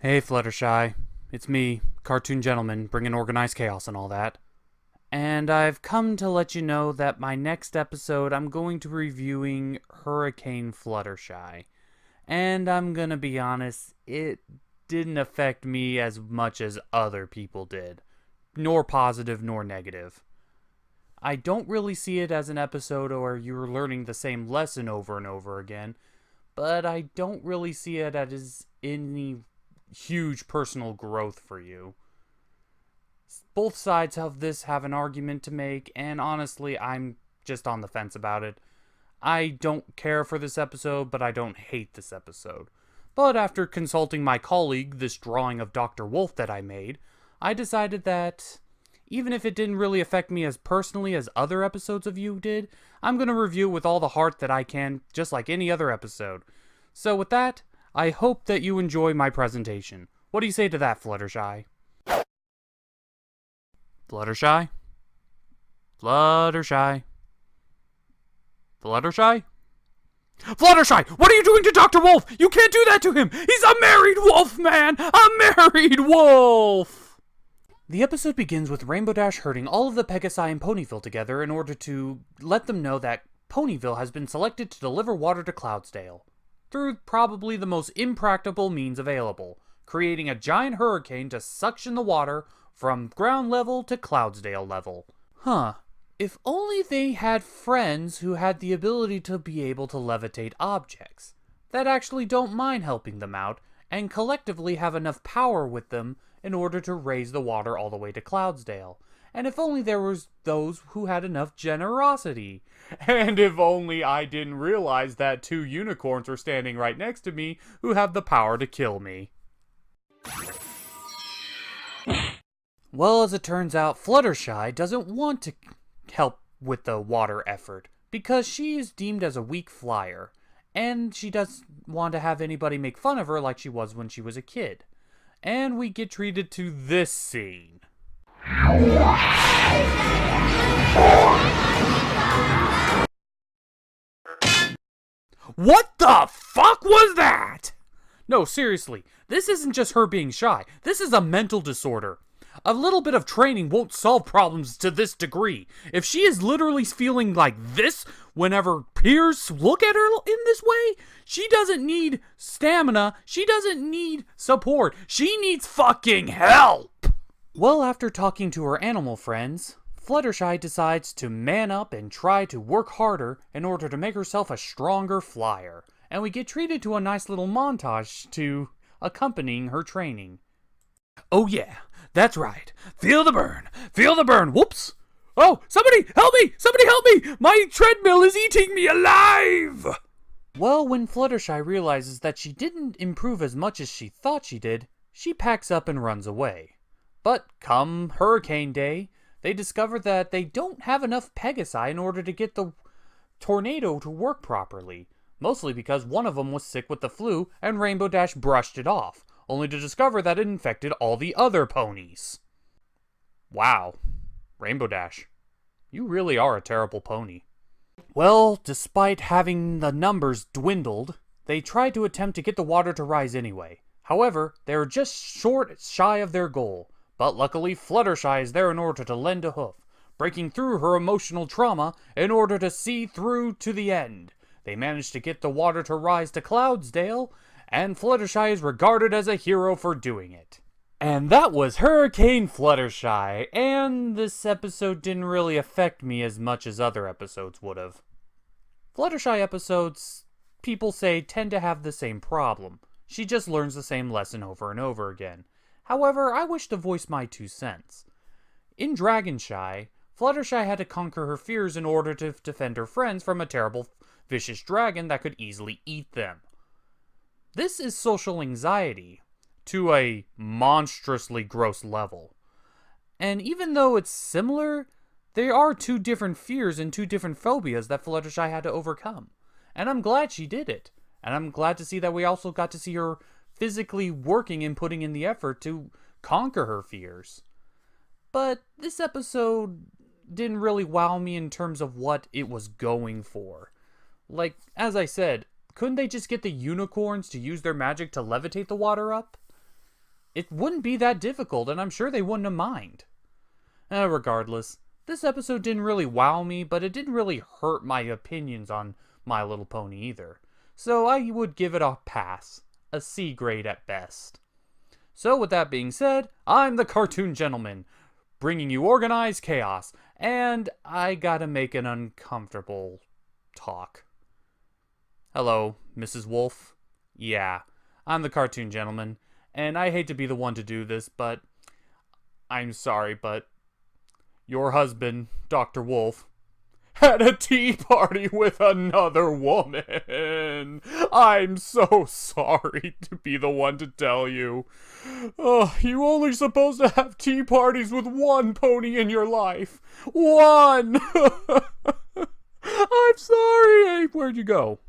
Hey Fluttershy, it's me, Cartoon Gentleman, bringing organized chaos and all that. And I've come to let you know that my next episode I'm going to be reviewing Hurricane Fluttershy. And I'm gonna be honest, it didn't affect me as much as other people did. Nor positive nor negative. I don't really see it as an episode where you're learning the same lesson over and over again, but I don't really see it as any huge personal growth for you. Both sides of this have an argument to make, and honestly, I'm just on the fence about it. I don't care for this episode, but I don't hate this episode. But after consulting my colleague, this drawing of Dr. Wolf that I made, I decided that even if it didn't really affect me as personally as other episodes of you did, I'm going to review it with all the heart that I can, just like any other episode. So with that, I hope that you enjoy my presentation. What do you say to that, Fluttershy? Fluttershy? Fluttershy? Fluttershy? Fluttershy! What are you doing to Dr. Wolf? You can't do that to him! He's a married wolf, man! A married wolf! The episode begins with Rainbow Dash herding all of the Pegasi in Ponyville together in order to let them know that Ponyville has been selected to deliver water to Cloudsdale, through probably the most impractical means available, creating a giant hurricane to suction the water from ground level to Cloudsdale level. If only they had friends who had the ability to be able to levitate objects, that actually don't mind helping them out, and collectively have enough power with them in order to raise the water all the way to Cloudsdale. And if only there was those who had enough generosity. And if only I didn't realize that two unicorns were standing right next to me who have the power to kill me. Well, as it turns out, Fluttershy doesn't want to help with the water effort because she is deemed as a weak flyer, and she doesn't want to have anybody make fun of her like she was when she was a kid. And we get treated to this scene. What the fuck was that? No, seriously, this isn't just her being shy. This is a mental disorder. A little bit of training won't solve problems to this degree. If she is literally feeling like this whenever peers look at her in this way, she doesn't need stamina, she doesn't need support, she needs fucking help! Well, after talking to her animal friends, Fluttershy decides to man up and try to work harder in order to make herself a stronger flyer. And we get treated to a nice little montage to accompanying her training. Oh yeah, that's right. Feel the burn. Feel the burn. Whoops. Oh, somebody help me! Somebody help me! My treadmill is eating me alive! Well, when Fluttershy realizes that she didn't improve as much as she thought she did, she packs up and runs away. But come Hurricane Day, they discover that they don't have enough Pegasi in order to get the tornado to work properly. Mostly because one of them was sick with the flu and Rainbow Dash brushed it off, only to discover that it infected all the other ponies. Wow, Rainbow Dash, you really are a terrible pony. Well, despite having the numbers dwindled, they tried to attempt to get the water to rise anyway. However, they were just shy of their goal, but luckily Fluttershy is there in order to lend a hoof, breaking through her emotional trauma in order to see through to the end. They managed to get the water to rise to Cloudsdale, and Fluttershy is regarded as a hero for doing it. And that was Hurricane Fluttershy, and this episode didn't really affect me as much as other episodes would have. Fluttershy episodes, people say, tend to have the same problem. She just learns the same lesson over and over again. However, I wish to voice my 2 cents. In Dragonshy, Fluttershy had to conquer her fears in order to defend her friends from a terrible, vicious dragon that could easily eat them. This is social anxiety to a monstrously gross level. And even though it's similar, there are 2 different fears and 2 different phobias that Fluttershy had to overcome. And I'm glad she did it. And I'm glad to see that we also got to see her physically working and putting in the effort to conquer her fears. But this episode didn't really wow me in terms of what it was going for. Like, as I said, couldn't they just get the unicorns to use their magic to levitate the water up? it wouldn't be that difficult, and I'm sure they wouldn't have mind. Regardless, this episode didn't really wow me, but it didn't really hurt my opinions on My Little Pony either. So I would give it a pass, a C grade at best. So with that being said, I'm the Cartoon Gentleman, bringing you organized chaos, and I gotta make an uncomfortable talk. Hello, Mrs. Wolf. Yeah, I'm the Cartoon Gentleman, and I hate to be the one to do this, but I'm sorry, but your husband, Dr. Wolf, had a tea party with another woman. I'm so sorry to be the one to tell you. You only supposed to have tea parties with one pony in your life. One! I'm sorry. Hey, where'd you go?